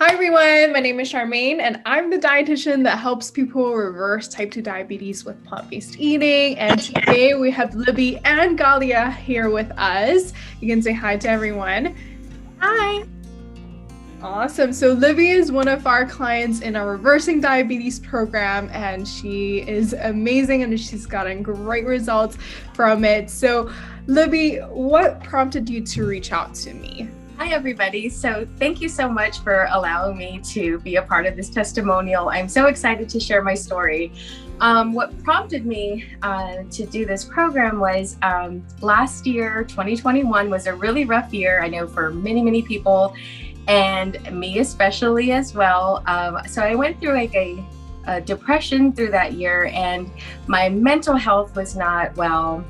Hi everyone, my name is Charmaine and I'm the dietitian that helps people reverse type 2 diabetes with plant-based eating. And today we have Libby and Galia here with us. You can say hi to everyone. Hi. Awesome. So Libby is one of our clients in our Reversing Diabetes program, and she is amazing and she's gotten great results from it. So Libby, what prompted you to reach out to me? Hi, everybody. So thank you so much for allowing me to be a part of this testimonial. I'm so excited to share my story. What prompted me to do this program was last year, 2021, was a really rough year, I know, for many, many people, and me especially as well. So I went through like a depression through that year, and my mental health was not well.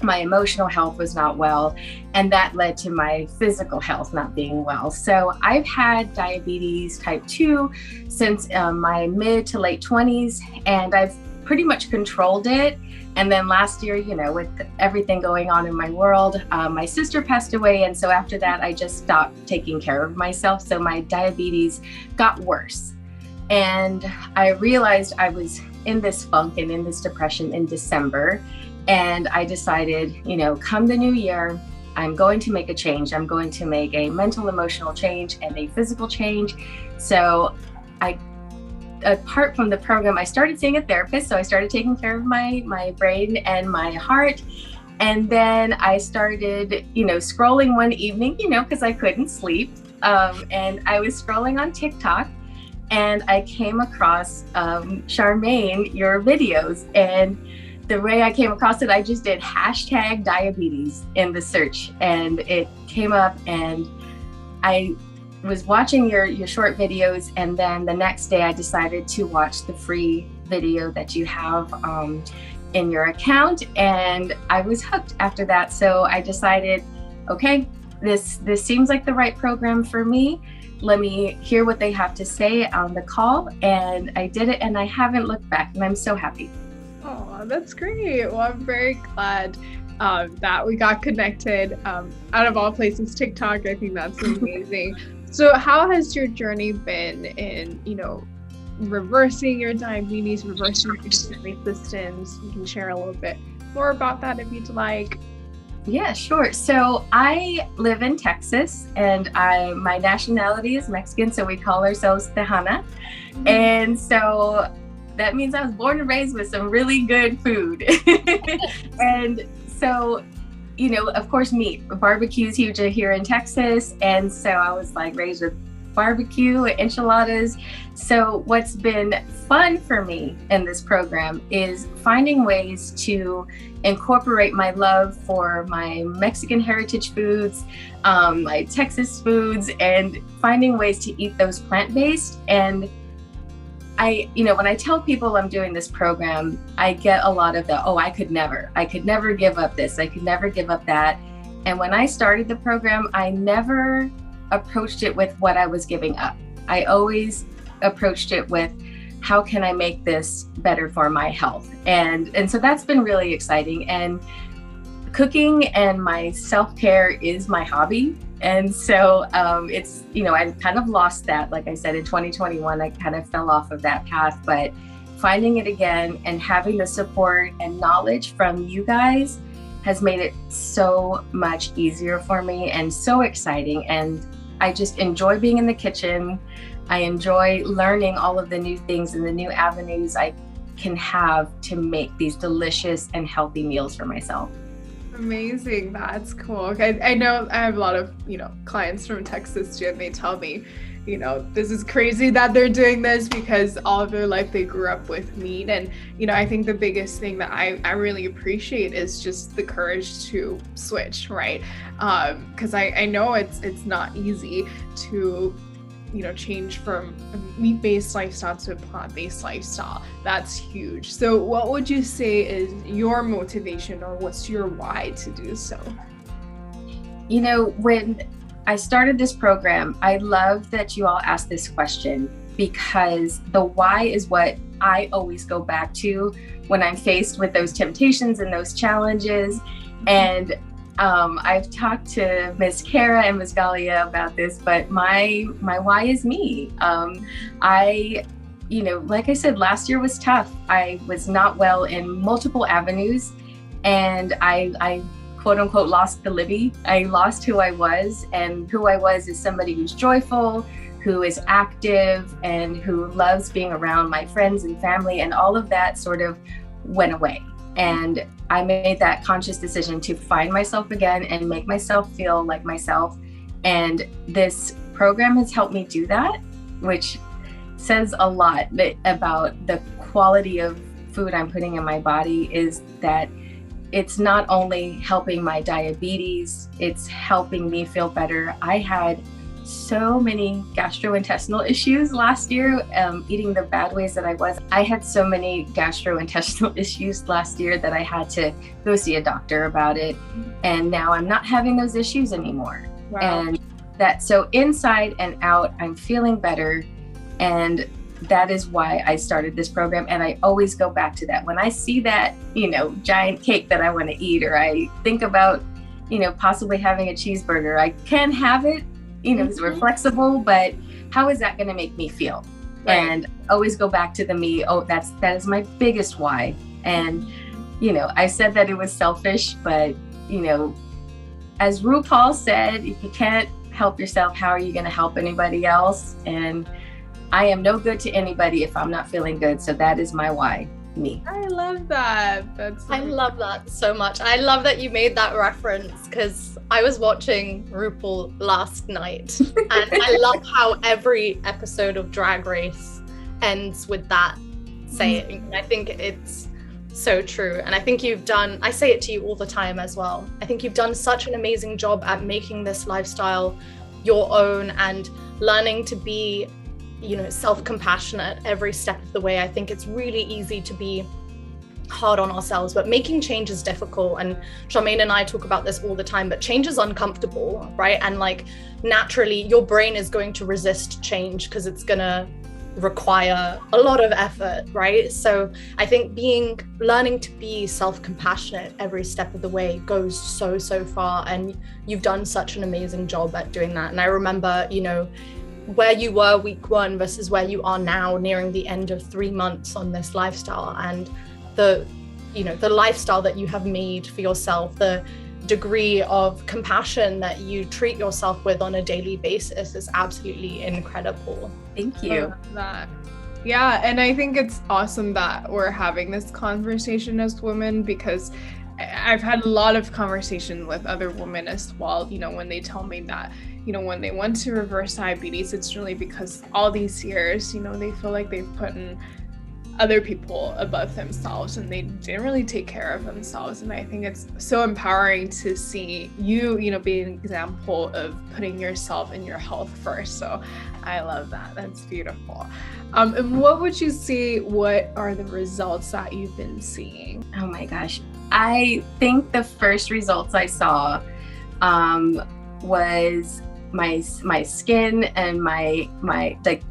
My emotional health was not well, and that led to my physical health not being well. So I've had diabetes type 2 since my mid to late 20s, and I've pretty much controlled it. And then last year, you know, with everything going on in my world, my sister passed away. And so after that, I just stopped taking care of myself. So my diabetes got worse. And I realized I was in this funk and in this depression in December. And I decided, you know, come the new year, I'm going to make a change. I'm going to make a mental, emotional change and a physical change. So apart from the program, I started seeing a therapist. So I started taking care of my brain and my heart. And then I started, you know, scrolling one evening, you know, because I couldn't sleep. And I was scrolling on TikTok, and I came across Charmaine, your videos. And the way I came across it, I just did #diabetes in the search, and it came up, and I was watching your short videos. And then the next day I decided to watch the free video that you have in your account, and I was hooked after that. So I decided, okay, this seems like the right program for me. Let me hear what they have to say on the call. And I did it, and I haven't looked back, and I'm so happy. Oh, that's great. Well, I'm very glad that we got connected. Out of all places, TikTok, I think that's amazing. So how has your journey been in, you know, reversing your diabetes, reversing your insulin resistance? You can share a little bit more about that if you'd like. Yeah, sure. So I live in Texas, and my nationality is Mexican, so we call ourselves Tejana. Mm-hmm. And so that means I was born and raised with some really good food. And so, you know, of course, meat. Barbecue is huge here in Texas. And so I was like raised with barbecue, enchiladas. So what's been fun for me in this program is finding ways to incorporate my love for my Mexican heritage foods, my Texas foods, and finding ways to eat those plant-based. And you know, when I tell people I'm doing this program, I get a lot of I could never give up this. I could never give up that. And when I started the program, I never approached it with what I was giving up. I always approached it with, how can I make this better for my health? And so that's been really exciting. And cooking and my self-care is my hobby. And so it's, you know, I kind of lost that. Like I said, in 2021, I kind of fell off of that path, but finding it again and having the support and knowledge from you guys has made it so much easier for me and so exciting. And I just enjoy being in the kitchen. I enjoy learning all of the new things and the new avenues I can have to make these delicious and healthy meals for myself. Amazing. That's cool. Okay. I know I have a lot of, you know, clients from Texas too, and they tell me, you know, this is crazy that they're doing this because all of their life they grew up with meat. And, you know, I think the biggest thing that I really appreciate is just the courage to switch, right? Because I know it's not easy to, you know, change from a meat-based lifestyle to a plant-based lifestyle. That's huge. So what would you say is your motivation, or what's your why to do so? You know, when I started this program, I love that you all asked this question, because the why is what I always go back to when I'm faced with those temptations and those challenges. And I've talked to Miss Kara and Miss Galia about this, but my why is me. Like I said, last year was tough. I was not well in multiple avenues, and I quote unquote lost the Libby. I lost who I was, and who I was is somebody who's joyful, who is active, and who loves being around my friends and family, and all of that sort of went away. And I made that conscious decision to find myself again and make myself feel like myself. And this program has helped me do that, which says a lot about the quality of food I'm putting in my body, is that it's not only helping my diabetes, it's helping me feel better. I had so many gastrointestinal issues last year, eating the bad ways that I was. I had so many gastrointestinal issues last year that I had to go see a doctor about it. And now I'm not having those issues anymore. Wow. And so inside and out, I'm feeling better. And that is why I started this program. And I always go back to that. When I see that, giant cake that I want to eat, or I think about, possibly having a cheeseburger, I can have it, because we're flexible, but how is that going to make me feel? Right. And always go back to the me. Oh, that is my biggest why. And, I said that it was selfish, but, as RuPaul said, if you can't help yourself, how are you going to help anybody else? And I am no good to anybody if I'm not feeling good. So that is my why, me. I love that. I love that so much. I love that you made that reference, because I was watching RuPaul last night and I love how every episode of Drag Race ends with that saying. I think it's so true. And I think I say it to you all the time as well. I think you've done such an amazing job at making this lifestyle your own and learning to be self-compassionate every step of the way. I think it's really easy to be hard on ourselves, but making change is difficult. And Charmaine and I talk about this all the time, but change is uncomfortable, right? And naturally your brain is going to resist change because it's gonna require a lot of effort, right? So I think learning to be self-compassionate every step of the way goes so far, and you've done such an amazing job at doing that. And I remember, where you were week 1 versus where you are now, nearing the end of 3 months on this lifestyle, and the lifestyle that you have made for yourself, the degree of compassion that you treat yourself with on a daily basis is absolutely incredible. Thank you. I love that. Yeah, and I think it's awesome that we're having this conversation as women, because I've had a lot of conversation with other women as well, when they tell me that, when they want to reverse diabetes, it's really because all these years, they feel like they've put in other people above themselves and they didn't really take care of themselves. And I think it's so empowering to see you, be an example of putting yourself and your health first. So I love that. That's beautiful. And what would you say, what are the results that you've been seeing? Oh my gosh. I think the first results I saw was my skin and my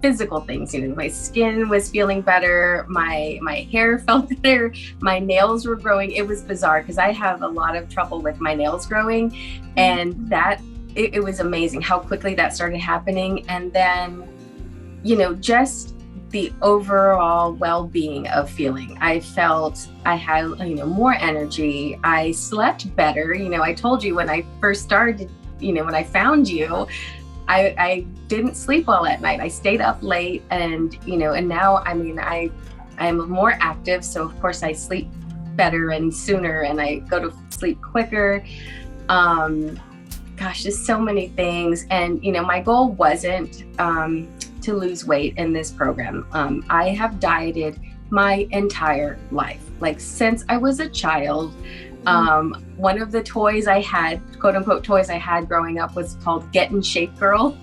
physical things. My skin was feeling better, my hair felt better, my nails were growing. It was bizarre because I have a lot of trouble with my nails growing, and that it was amazing how quickly that started happening. And then just the overall well-being of feeling. I felt I had more energy. I slept better. I told you when I first started, when I found you, I didn't sleep well at night. I stayed up late, and and now I am more active, so of course I sleep better and sooner, and I go to sleep quicker. Gosh, just so many things. And my goal wasn't to lose weight in this program. I have dieted my entire life, since I was a child. One of the toys I had, quote unquote toys I had growing up, was called Get in Shape Girl.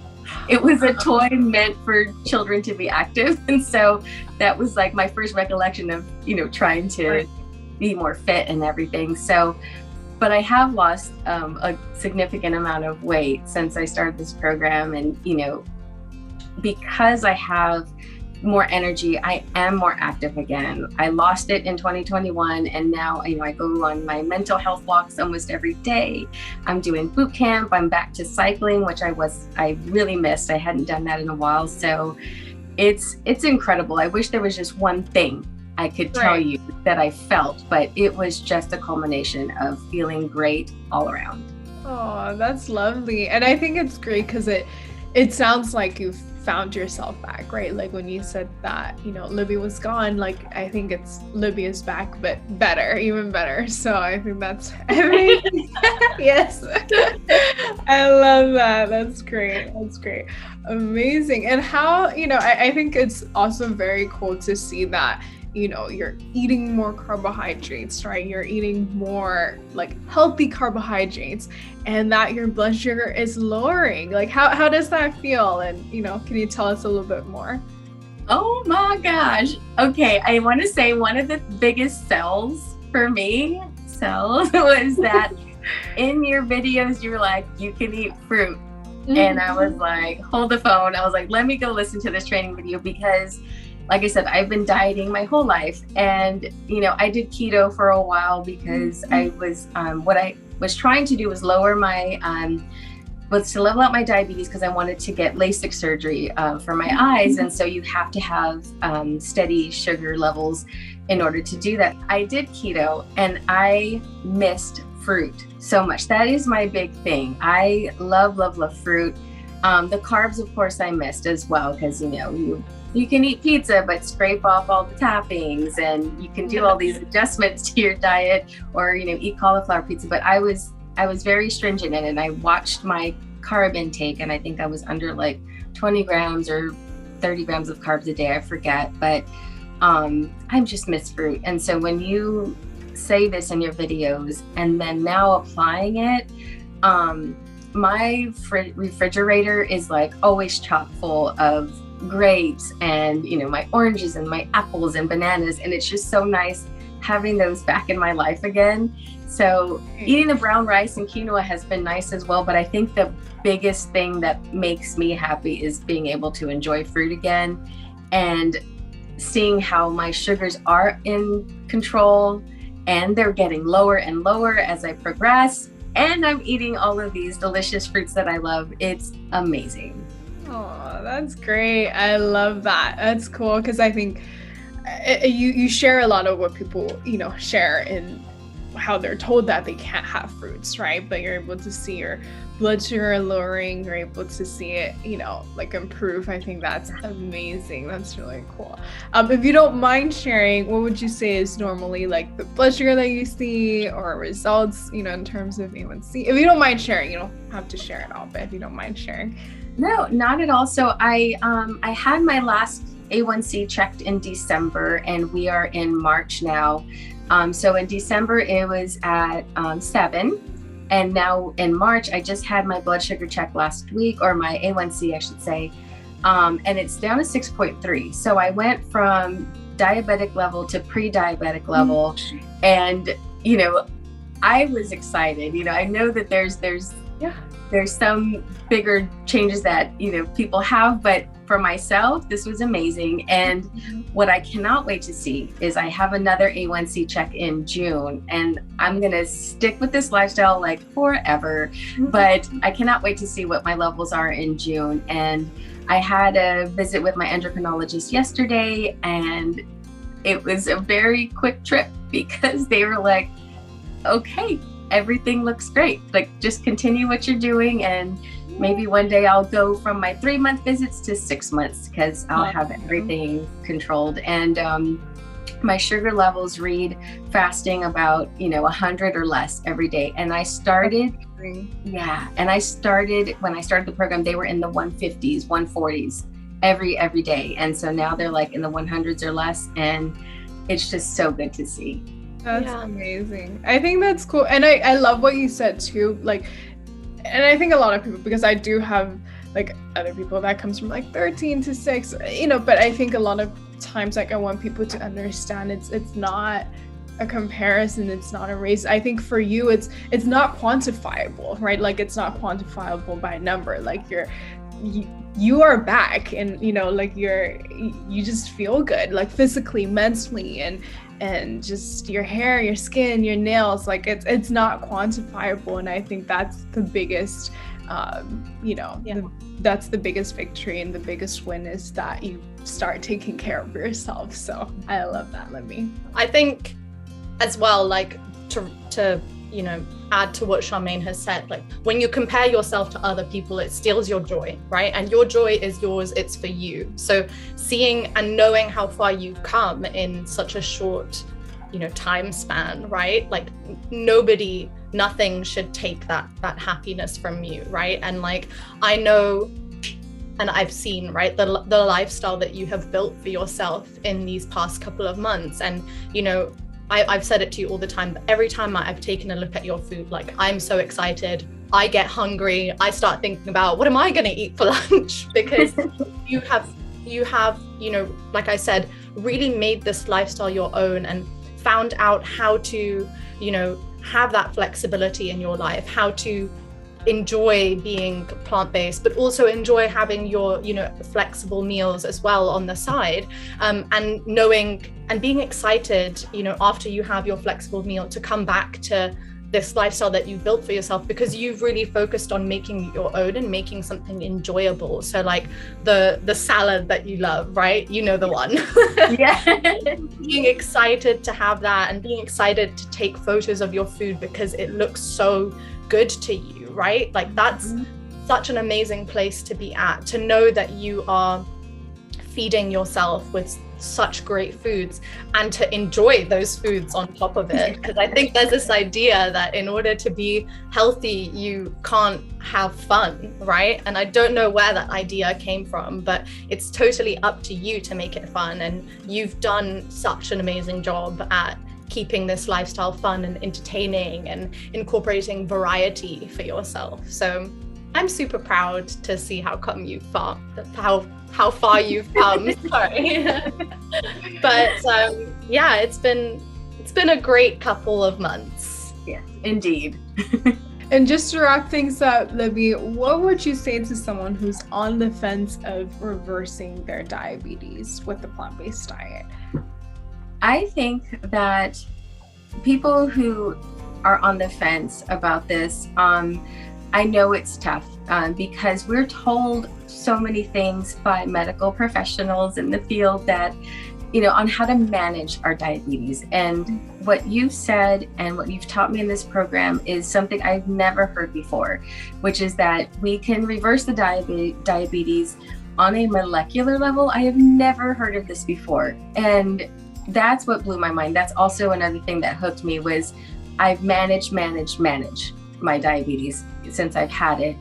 It was a toy meant for children to be active. And so that was my first recollection of, trying to be more fit and everything. So, but I have lost a significant amount of weight since I started this program. And, because I have more energy. I am more active again. I lost it in 2021, and now, you know, I go on my mental health walks almost every day. I'm doing boot camp. I'm back to cycling, which I really missed. I hadn't done that in a while. So it's incredible. I wish there was just one thing I could tell you that I felt, but it was just a culmination of feeling great all around. Oh, that's lovely. And I think it's great because it sounds like you've found yourself back, right? Like when you said that, you know, Libby was gone, like I think it's Libby is back, but better, even better. So I think that's amazing. Yes. I love that. That's great. That's great. Amazing. And how, you know, I think it's also very cool to see that, you know, you're eating more carbohydrates, right? You're eating more like healthy carbohydrates, and that your blood sugar is lowering. Like how does that feel? And, you know, can you tell us a little bit more? Oh my gosh. Okay. I want to say one of the biggest sells for me was that in your videos, you were like, you can eat fruit. Mm-hmm. And I was like, hold the phone. I was like, let me go listen to this training video, because like I said, I've been dieting my whole life, and, you know, I did keto for a while because I was, what I was trying to do was lower my, was to level out my diabetes, because I wanted to get LASIK surgery for my eyes. And so you have to have steady sugar levels in order to do that. I did keto and I missed fruit so much. That is my big thing. I love fruit. The carbs, of course, I missed as well, because, you know, you can eat pizza, but scrape off all the toppings, and you can do all these adjustments to your diet, or, you know, eat cauliflower pizza. But I was very stringent in it. And I watched my carb intake, and I think I was under like 20 grams or 30 grams of carbs a day. I forget, but I just miss fruit. And so when you say this in your videos and then now applying it, my refrigerator is like always chock full of grapes and, you know, my oranges and my apples and bananas, and it's just so nice having those back in my life again. So eating the brown rice and quinoa has been nice as well, but I think the biggest thing that makes me happy is being able to enjoy fruit again, and seeing how my sugars are in control, and they're getting lower and lower as I progress, and I'm eating all of these delicious fruits that I love. It's amazing. Oh, that's great. I love that. That's cool, because I think you share a lot of what people, you know, share in how they're told that they can't have fruits, right? But you're able to see your blood sugar lowering, you're able to see it, you know, like improve. I think that's amazing. That's really cool. If you don't mind sharing, what would you say is normally like the blood sugar that you see, or results, you know, in terms of A1C? If you don't mind sharing, you don't have to share it all, but if you don't mind sharing. No, not at all. So I had my last A1C checked in December, and we are in March now. So in December it was at 7, and now in March I just had my blood sugar check last week, or my A1C I should say, and it's down to 6.3. So I went from diabetic level to pre-diabetic level, and, you know, I was excited. You know, I know that there's some bigger changes that, you know, people have, but for myself, this was amazing. And what I cannot wait to see is I have another A1C check in June, and I'm going to stick with this lifestyle like forever, but I cannot wait to see what my levels are in June. And I had a visit with my endocrinologist yesterday, and it was a very quick trip, because they were like, okay, everything looks great. Like, just continue what you're doing, and maybe one day I'll go from my 3-month visits to 6 months, because I'll have everything controlled. And my sugar levels read fasting about, you know, 100 or less every day. And I started, when I started the program, they were in the 150s, 140s every day. And so now they're like in the 100s or less, and it's just so good to see. That's amazing. I think that's cool. And I love what you said too. Like, and I think a lot of people, because I do have like other people that comes from like 13 to 6, you know, but I think a lot of times, like, I want people to understand it's not a comparison, it's not a race. I think for you, it's not quantifiable, right? Like, it's not quantifiable by a number. Like, you are back, and like you just feel good, like physically, mentally, and just your hair, your skin, your nails, like it's not quantifiable. And I think that's the biggest that's the biggest victory and the biggest win, is that you start taking care of yourself. So I love that, Libby. I think as well, like to add to what Charmaine has said, like when you compare yourself to other people, it steals your joy, right? And your joy is yours, it's for you. So seeing and knowing how far you've come in such a short, time span, right? Like nothing should take that happiness from you, right? And like, I know, and I've seen, right, the lifestyle that you have built for yourself in these past couple of months. And, I've said it to you all the time, but every time I've taken a look at your food, like I'm so excited, I get hungry, I start thinking about what am I going to eat for lunch? Because you have, like I said, really made this lifestyle your own and found out how to, have that flexibility in your life, how to enjoy being plant-based, but also enjoy having your, flexible meals as well on the side, and knowing and being excited, after you have your flexible meal, to come back to this lifestyle that you built for yourself, because you've really focused on making your own and making something enjoyable. So like the salad that you love, right? The one. Yeah. Being excited to have that and being excited to take photos of your food because it looks so good to you, right? Like that's such an amazing place to be at, to know that you are feeding yourself with such great foods and to enjoy those foods on top of it. Because I think there's this idea that in order to be healthy, you can't have fun, right? And I don't know where that idea came from, but it's totally up to you to make it fun. And you've done such an amazing job at keeping this lifestyle fun and entertaining and incorporating variety for yourself. So I'm super proud to see how far you've come. Sorry. But yeah, it's been a great couple of months. Yes, indeed. And just to wrap things up, Libby, what would you say to someone who's on the fence of reversing their diabetes with the plant-based diet? I think that people who are on the fence about this, I know it's tough because we're told so many things by medical professionals in the field that, on how to manage our diabetes. And what you've said and what you've taught me in this program is something I've never heard before, which is that we can reverse the diabetes on a molecular level. I have never heard of this before. And that's what blew my mind. That's also another thing that hooked me, was I've managed my diabetes since I've had it.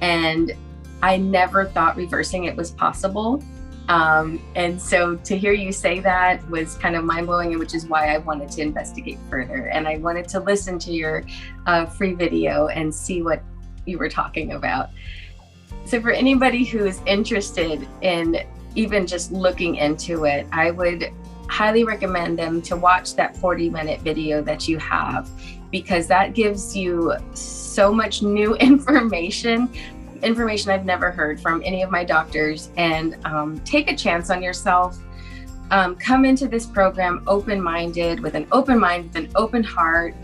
And I never thought reversing it was possible. And so to hear you say that was kind of mind-blowing, which is why I wanted to investigate further. And I wanted to listen to your free video and see what you were talking about. So for anybody who is interested in even just looking into it, I would highly recommend them to watch that 40-minute video that you have, because that gives you so much new information I've never heard from any of my doctors. And take a chance on yourself. Come into this program open-minded, with an open mind, with an open heart.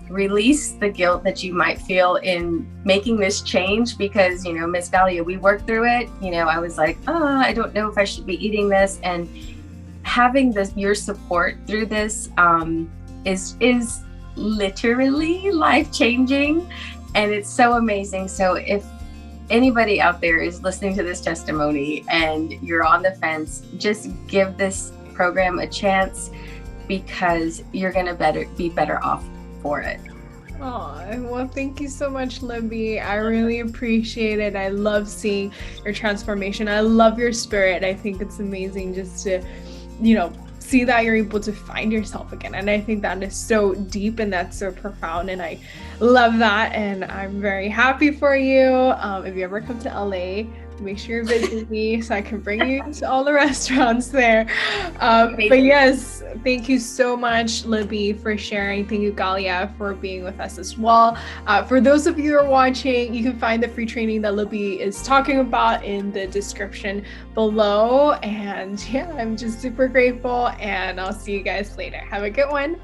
Release the guilt that you might feel in making this change, because, Miss Valia, we worked through it. I was like, I don't know if I should be eating this. And having your support through this is literally life-changing, and it's so amazing. So if anybody out there is listening to this testimony and you're on the fence, just give this program a chance, because you're going to be better off for it. Oh, well, thank you so much, Libby. I really appreciate it. I love seeing your transformation. I love your spirit. I think it's amazing just to, see that you're able to find yourself again. And I think that is so deep and that's so profound. And I love that. And I'm very happy for you. If you ever come to LA, make sure you visit me so I can bring you to all the restaurants there. But yes, thank you so much, Libby, for sharing. Thank you, Galia, for being with us as well. For those of you who are watching, you can find the free training that Libby is talking about in the description below. And yeah, I'm just super grateful, and I'll see you guys later. Have a good one.